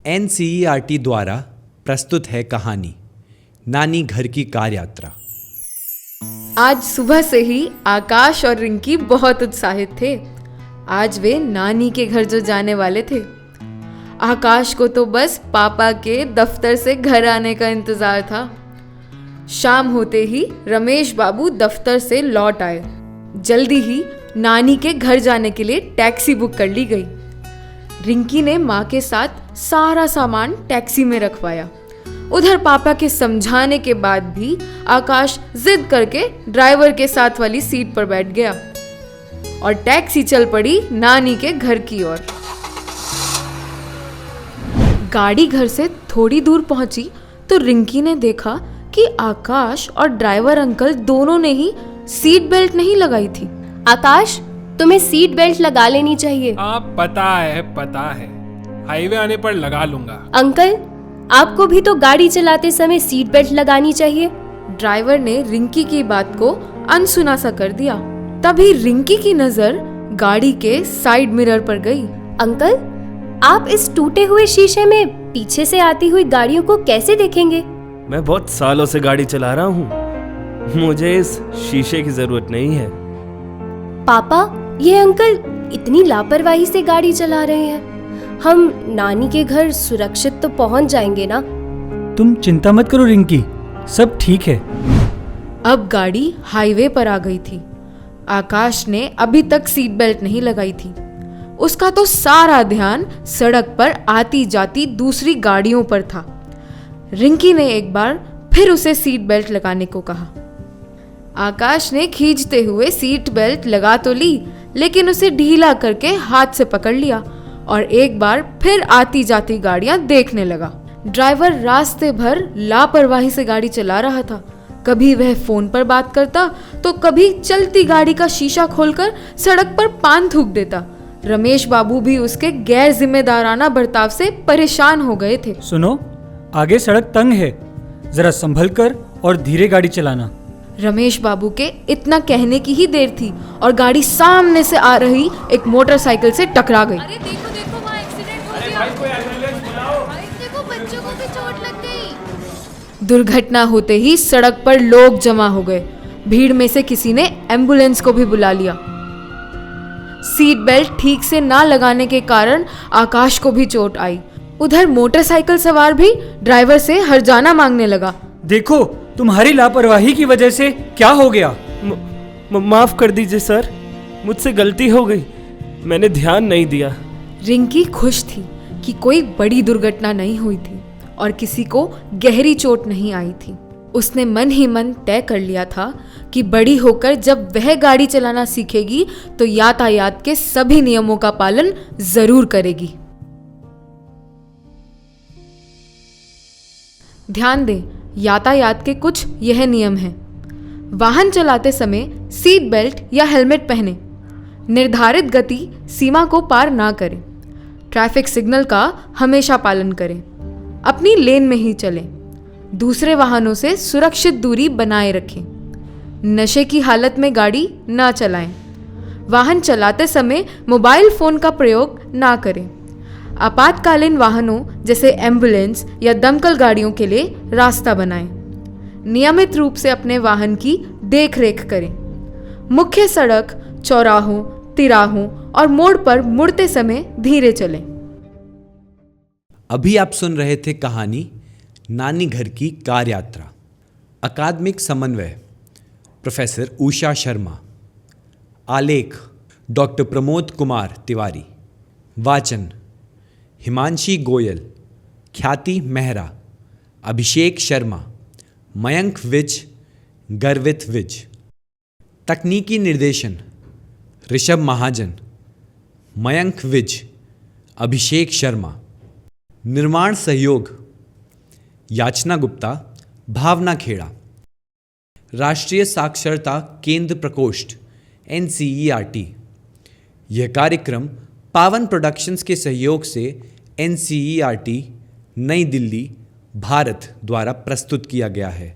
NCERT द्वारा प्रस्तुत है कहानी नानी घर की कार यात्रा। आज सुबह से ही आकाश और रिंकी बहुत उत्साहित थे। आज वे नानी के घर जो जाने वाले थे। आकाश को तो बस पापा के दफ्तर से घर आने का इंतजार था। शाम होते ही रमेश बाबू दफ्तर से लौट आए। जल्दी ही नानी के घर जाने के लिए टैक्सी बुक कर ली गई। रिंकी ने माँ के साथ सारा सामान टैक्सी में रखवाया। उधर पापा के समझाने के बाद भी आकाश जिद करके ड्राइवर के साथ वाली सीट पर बैठ गया और टैक्सी चल पड़ी नानी के घर की ओर। गाड़ी घर से थोड़ी दूर पहुंची तो रिंकी ने देखा कि आकाश और ड्राइवर अंकल दोनों ने ही सीट बेल्ट नहीं लगाई थी। आकाश, तुम्हें सीट बेल्ट लगा लेनी चाहिए। पता है, हाईवे आने पर लगा लूंगा। अंकल, आपको भी तो गाड़ी चलाते समय सीट बेल्ट लगानी चाहिए। ड्राइवर ने रिंकी की बात को अनसुना सा कर दिया। तभी रिंकी की नजर गाड़ी के साइड मिरर पर गई। अंकल, आप इस टूटे हुए शीशे में पीछे से आती हुई गाड़ियों को कैसे देखेंगे? मैं बहुत सालों से गाड़ी चला रहा हूँ, मुझे इस शीशे की जरूरत नहीं है। पापा, ये अंकल इतनी लापरवाही से गाड़ी चला रहे हैं। हम नानी के घर सुरक्षित तो पहुंच जाएंगे ना? तुम चिंता मत करो रिंकी, सब ठीक है। अब गाड़ी हाईवे पर आ गई थी। आकाश ने अभी तक सीट बेल्ट नहीं लगाई थी। उसका तो सारा ध्यान सड़क पर आती जाती दूसरी गाड़ियों पर था। रिंकी ने एक बार फिर उसे सीट बेल्ट लगाने को कहा। आकाश ने खींचते हुए सीट बेल्ट लगा तो ली, लेकिन उसे ढीला करके हाथ से पकड़ लिया और एक बार फिर आती जाती गाड़ियां देखने लगा। ड्राइवर रास्ते भर लापरवाही से गाड़ी चला रहा था। कभी वह फोन पर बात करता तो कभी चलती गाड़ी का शीशा खोलकर सड़क पर पान थूक देता। रमेश बाबू भी उसके गैर जिम्मेदाराना बर्ताव से परेशान हो गए थे। सुनो, आगे सड़क तंग है, जरा संभल कर और धीरे गाड़ी चलाना। रमेश बाबू के इतना कहने की ही देर थी और गाड़ी सामने से आ रही एक मोटरसाइकिल से टकरा गई। अरे देखो वहाँ एक्सीडेंट हो गया। भाई कोई एम्बुलेंस बुलाओ। भाई देखो बच्चों को भी चोट लग गई। दुर्घटना होते ही सड़क पर लोग जमा हो गए। भीड़ में से किसी ने एम्बुलेंस को भी बुला लिया। सीट बेल्ट ठीक से ना लगाने के कारण आकाश को भी चोट आई। उधर मोटरसाइकिल सवार भी ड्राइवर से हर्जाना मांगने लगा। देखो, तुम्हारी लापरवाही की वजह से क्या हो गया। माफ कर दीजिए सर, मुझसे गलती हो गई, मैंने ध्यान नहीं दिया। रिंकी खुश थी कि कोई बड़ी दुर्घटना नहीं हुई थी और किसी को गहरी चोट नहीं आई थी। उसने मन ही मन तय कर लिया था कि बड़ी होकर जब वह गाड़ी चलाना सीखेगी तो यातायात के सभी नियमों का पालन जरूर करेगी। ध्यान दें, यातायात के कुछ यह नियम हैं। वाहन चलाते समय सीट बेल्ट या हेलमेट पहनें। निर्धारित गति सीमा को पार ना करें। ट्रैफिक सिग्नल का हमेशा पालन करें। अपनी लेन में ही चलें। दूसरे वाहनों से सुरक्षित दूरी बनाए रखें। नशे की हालत में गाड़ी ना चलाएं। वाहन चलाते समय मोबाइल फोन का प्रयोग ना करें। आपातकालीन वाहनों जैसे एम्बुलेंस या दमकल गाड़ियों के लिए रास्ता बनाएं। नियमित रूप से अपने वाहन की देखरेख करें। मुख्य सड़क, चौराहों, तिराहों और मोड़ पर मुड़ते समय धीरे चलें। अभी आप सुन रहे थे कहानी नानी घर की कार यात्रा। अकादमिक समन्वय प्रोफेसर उषा शर्मा। आलेख डॉक्टर प्रमोद कुमार तिवारी। वाचन हिमांशी गोयल, ख्याति मेहरा, अभिषेक शर्मा, मयंक विज, गर्वित विज। तकनीकी निर्देशन ऋषभ महाजन, मयंक विज, अभिषेक शर्मा। निर्माण सहयोग याचना गुप्ता, भावना खेड़ा। राष्ट्रीय साक्षरता केंद्र प्रकोष्ठ एनसीईआरटी। यह कार्यक्रम पावन प्रोडक्शंस के सहयोग से एनसीईआरटी, नई दिल्ली, भारत द्वारा प्रस्तुत किया गया है।